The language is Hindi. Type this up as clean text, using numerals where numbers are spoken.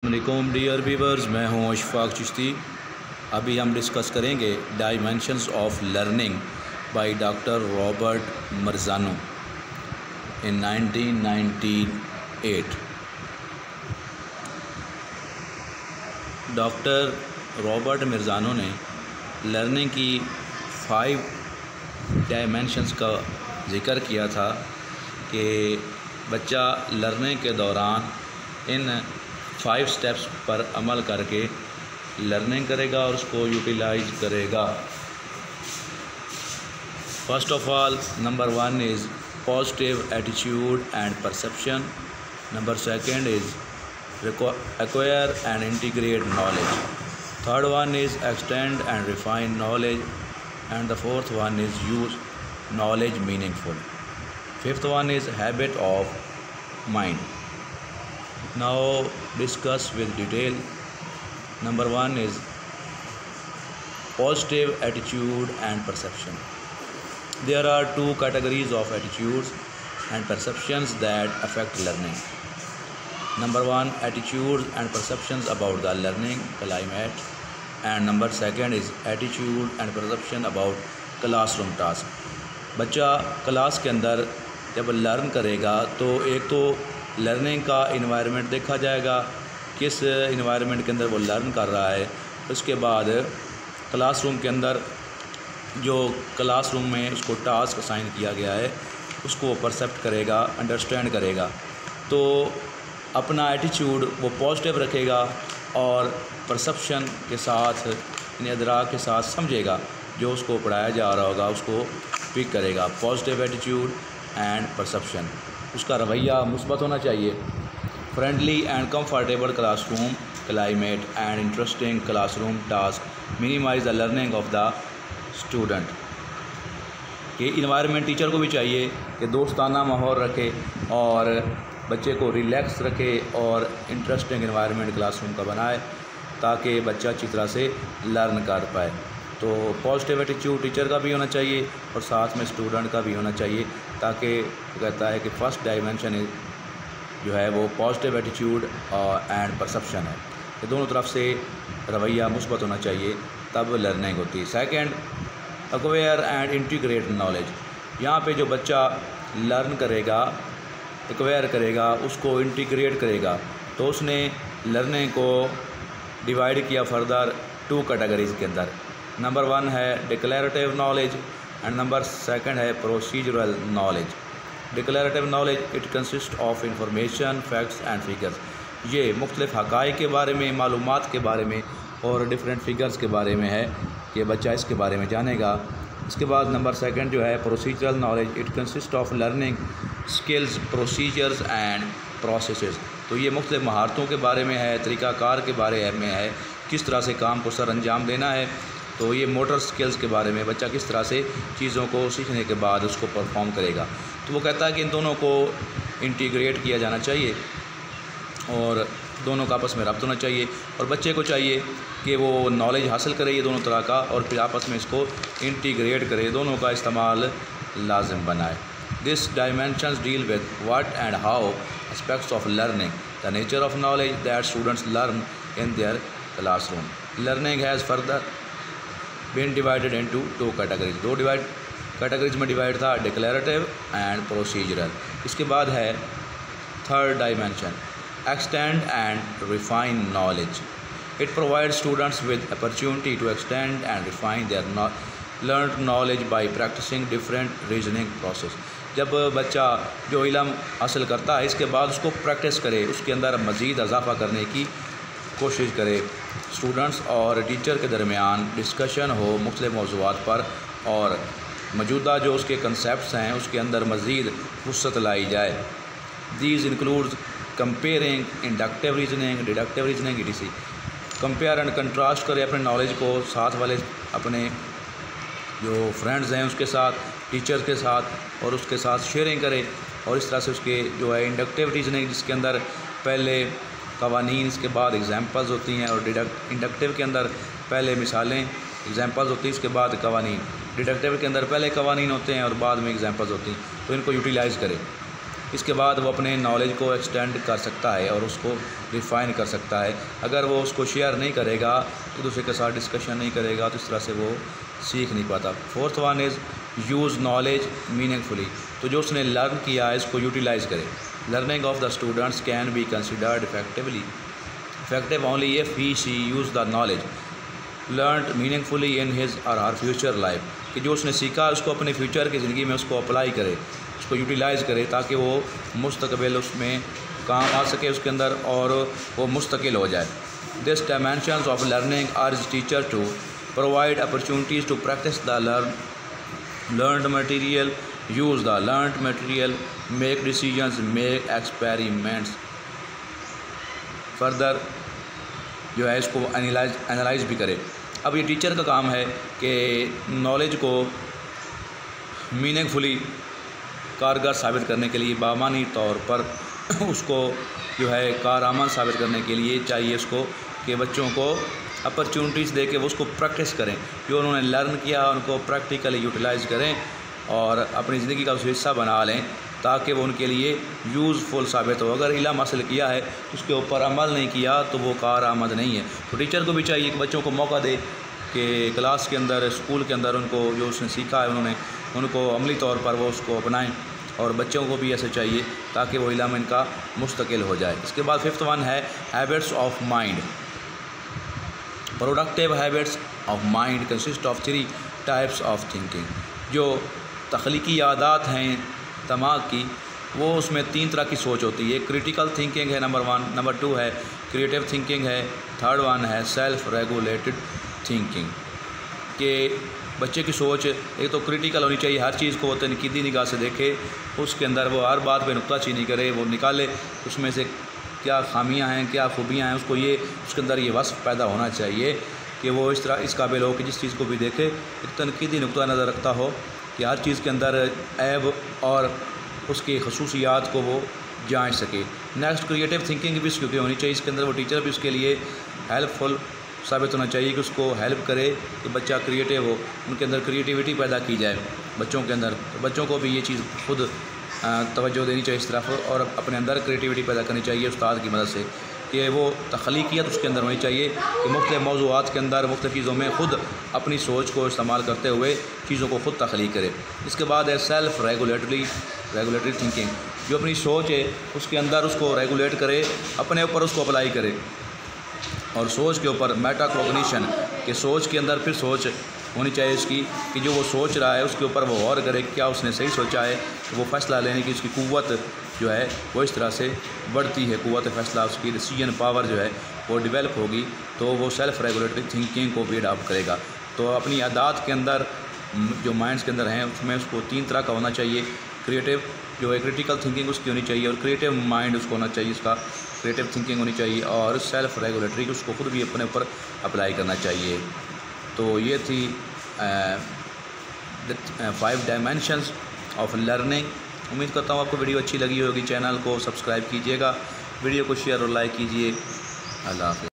वालेकुम डियर व्यूवर्स, मैं हूं अशफाक चिश्ती। अभी हम डिस्कस करेंगे dimensions of learning by doctor Robert Marzano in 1998। Doctor Robert Marzano ने लर्निंग की 5 डायमेंशंस का ज़िक्र किया था कि बच्चा लर्निंग के दौरान इन 5 स्टेप्स पर अमल करके लर्निंग करेगा और उसको यूटिलाइज करेगा। First of all, number 1 is positive attitude and perception. Number 2 is acquire and integrate knowledge. Third one is extend and refine knowledge, and the fourth one is use knowledge meaningful. Fifth one is habit of mind. Now discuss with detail. Number 1 is positive attitude and perception. There are 2 categories of attitudes and perceptions that affect learning. Number 1, attitudes and perceptions about the learning climate, and number 2 is attitude and perception about classroom task. बच्चा क्लास के अंदर जब लर्न करेगा तो एक तो लर्निंग का इन्वायरमेंट देखा जाएगा, किस इन्वायरमेंट के अंदर वो लर्न कर रहा है। उसके बाद क्लासरूम के अंदर जो क्लासरूम में उसको टास्क असाइन किया गया है उसको वो परसेप्ट करेगा, अंडरस्टैंड करेगा। तो अपना एटीट्यूड वो पॉजिटिव रखेगा और परसेप्शन के साथ इदराक के साथ समझेगा, जो उसको पढ़ाया जा रहा होगा उसको पिक करेगा। Positive attitude and perception. उसका रवैया मुस्बत होना चाहिए। Friendly and comfortable classroom climate and interesting classroom task minimize the learning of the student. ये इन्वायरमेंट टीचर को भी चाहिए कि दोस्ताना माहौल रखे और बच्चे को रिलैक्स रखे और इंटरेस्टिंग इन्वायरमेंट क्लासरूम का बनाए ताकि बच्चा अच्छी तरह से लर्न कर पाए। तो पॉजिटिव एटीट्यूड टीचर का भी होना चाहिए और साथ में स्टूडेंट का भी होना चाहिए, ताकि कहता है कि फर्स्ट डायमेंशन जो है वो पॉजिटिव एटीट्यूड एंड परसेप्शन है कि दोनों तरफ से रवैया मुस्बत होना चाहिए, तब लर्निंग होती है। Second, acquire and integrate knowledge. यहाँ पे जो बच्चा लर्न करेगा, एक्वायर करेगा, उसको इंटीग्रेट करेगा, तो उसने लर्निंग को डिवाइड किया फर्दर 2 कैटेगरीज़ के अंदर। नंबर 1 है डिक्लेरेटिव नॉलेज एंड नंबर 2 है procedural knowledge. Declarative knowledge it consist of information, facts and figures. ये मुख्तलिफ हक़ाइक़ के बारे में, मालूमात के बारे में और डिफरेंट फिगर्स के बारे में है कि बच्चा इसके बारे में जानेगा। इसके बाद नंबर 2 जो है procedural knowledge, it consist of learning skills, procedures and processes. तो ये मुख्तलिफ महारतों के बारे में है, तरीक़ाकार के बारे में है, किस तरह से काम को सर अंजाम देना है। तो ये मोटर स्किल्स के बारे में, बच्चा किस तरह से चीज़ों को सीखने के बाद उसको परफॉर्म करेगा। तो वो कहता है कि इन दोनों को इंटीग्रेट किया जाना चाहिए और दोनों का आपस में रब्त होना चाहिए और बच्चे को चाहिए कि वो नॉलेज हासिल करे ये दोनों तरह का और फिर आपस में इसको इंटीग्रेट करे, दोनों का इस्तेमाल लाजिम बनाए। This dimensions deal with what and how aspects of learning, the nature of knowledge that students learn in their classroom. Learning has further been divided into 2 categories. 2 categories में डिवाइड था, डिक्लेरेटिव एंड प्रोसीजरल। इसके बाद है third dimension, extend and refine knowledge. It provides students with opportunity to extend and refine their learned knowledge by practicing different reasoning process. जब बच्चा जो इल्म हासिल करता है इसके बाद उसको प्रैक्टिस करे, उसके अंदर मज़ीद इजाफ़ा करने की कोशिश करे। स्टूडेंट्स और टीचर के दरमियान डिस्कशन हो मुख्तलिफ मौज़ूआत पर और मौजूदा जो उसके कंसेप्ट्स हैं उसके अंदर मज़ीद वुसअत लाई जाए। These includes comparing, inductive reasoning, deductive reasoning etc. Compare and contrast करें अपने नॉलेज को साथ वाले अपने जो फ्रेंड्स हैं उसके साथ, टीचर्स के साथ और उसके साथ शेयरिंग करें और इस तरह से उसके जो है इंडक्टिव रीजनिंग जिसके अंदर पहले कवानीन, इसके बाद एग्जांपल्स होती हैं, और इंडक्टिव के अंदर पहले मिसालें एग्जांपल्स होती हैं, इसके बाद कवानीन। डिडक्टिव के अंदर पहले कवानीन होते हैं और बाद में एग्जांपल्स होती हैं। तो इनको यूटिलाइज़ करें। इसके बाद वो अपने नॉलेज को एक्सटेंड कर सकता है और उसको रिफ़ाइन कर सकता है। अगर वो उसको शेयर नहीं करेगा, एक दूसरे के साथ डिस्कशन नहीं करेगा, तो इस तरह से वो सीख नहीं पाता। Fourth one is use knowledge meaningfully. तो जो उसने लर्न किया है इसको यूटिलाइज़ करे। Learning of the students can be considered effective only if he she use the knowledge learn meaningfully in his और हर फ्यूचर लाइफ। कि जो उसने सीखा उसको अपने फ्यूचर की ज़िंदगी में उसको अप्लाई करे, उसको यूटिलाइज़ करे, ताकि वो मुस्तकबिल उसमें काम आ सके उसके अंदर और वो मुस्तकिल हो जाए। This dimensions of learning are teacher to provide opportunities to practice the learned material, use the learned material, make decisions, make experiments। Further जो है इसको एनालाइज भी करे। अब ये टीचर का काम है कि नॉलेज को मीनिंगफुली कारगर साबित करने के लिए, बामानी तौर पर उसको जो है कारआमद साबित करने के लिए चाहिए इसको कि बच्चों को अपॉर्चुनिटीज़ दे के वो उसको प्रैक्टिस करें, जो उन्होंने लर्न किया उनको प्रैक्टिकली यूटिलाइज़ करें और अपनी ज़िंदगी का उस हिस्सा बना लें, ताकि वो उनके लिए यूज़फुल साबित हो। अगर इल्म हासिल किया है उसके ऊपर अमल नहीं किया तो वो कारआमद नहीं है। तो टीचर को भी चाहिए कि बच्चों को मौका दे कि क्लास के अंदर, स्कूल के अंदर उनको जो उसने सीखा है उन्होंने उनको अमली तौर पर वो उसको अपनाएं, और बच्चों को भी ऐसे चाहिए ताकि वो इल्म इनका मुस्तकिल हो जाए। इसके बाद फिफ्थ वन है habits of mind. Productive habits of mind consist of 3 types of thinking. जो तख्लीकी आदत हैं दिमाग की, वो उसमें 3 तरह की सोच होती है। क्रिटिकल थिंकिंग है नंबर 1, नंबर 2 है क्रिएटिव थिंकिंग है, थर्ड वन है सेल्फ रेगुलेटेड थिंकिंग। के बच्चे की सोच एक तो क्रिटिकल होनी चाहिए, हर चीज़ को तनकीदी निगाह से देखे, उसके अंदर वो हर बात पे नुक्ताचीनी करे, वो निकाले उसमें से क्या खामियां हैं क्या खूबियां हैं, उसको ये उसके अंदर ये वस्फ़ पैदा होना चाहिए कि वो इस तरह इस काबिल हो कि जिस चीज़ को भी देखे एक तनकीदी नुक्ता नज़र रखता हो, कि हर चीज़ के अंदर ऐब और उसकी खसूसियात को वो जांच सके। नेक्स्ट क्रिएटिव थिंकिंग भी उसकी होनी चाहिए, इसके अंदर वो टीचर भी उसके लिए हेल्पफुल साबित होना चाहिए कि उसको हेल्प करे कि बच्चा क्रिएटिव हो, उनके अंदर क्रिएटिविटी पैदा की जाए बच्चों के अंदर। तो बच्चों को भी ये चीज़ खुद तवज्जो देनी चाहिए इस तरफ, और अपने अंदर क्रिएटिविटी पैदा करनी चाहिए उस्ताद की मदद से, कि वो तख्लीकियत उसके अंदर होनी चाहिए कि मुख्तलिफ मौज़ूआत के अंदर मुख्तलिफ चीज़ों में ख़ुद अपनी सोच को इस्तेमाल करते हुए चीज़ों को ख़ुद तख्लीक करे। इसके बाद है सेल्फ रेगुलेटरी थिंकिंग। जो अपनी सोच है उसके अंदर उसको रेगुलेट करे, अपने ऊपर उसको अप्लाई करे, और सोच के ऊपर मेटाकॉग्निशन, कि सोच के अंदर फिर सोच होनी चाहिए इसकी कि जो वो सोच रहा है उसके ऊपर वो गौर करे क्या उसने सही सोचा है, तो वो फ़ैसला लेने की उसकी कुव्वत जो है वो इस तरह से बढ़ती है, कुव्वत फ़ैसला, उसकी डिसीजन पावर जो है वो डेवलप होगी, तो वो सेल्फ रेगुलेटरी थिंकिंग को भी अडॉप्ट करेगा। तो अपनी आदत के अंदर जो माइंड्स के अंदर हैं उसमें उसको 3 तरह का होना चाहिए। क्रिएटिव जो है क्रिटिकल थिंकिंग उसकी होनी चाहिए, और क्रिएटिव माइंड उसको होना चाहिए, उसका क्रिएटिव थिंकिंग होनी चाहिए, और सेल्फ रेगुलेटरी उसको खुद भी अपने ऊपर अप्लाई करना चाहिए। तो ये थी 5 डायमेंशंस ऑफ लर्निंग। उम्मीद करता हूँ आपको वीडियो अच्छी लगी होगी। चैनल को सब्सक्राइब कीजिएगा, वीडियो को शेयर और लाइक कीजिए। अल्लाह हाफ़िज़।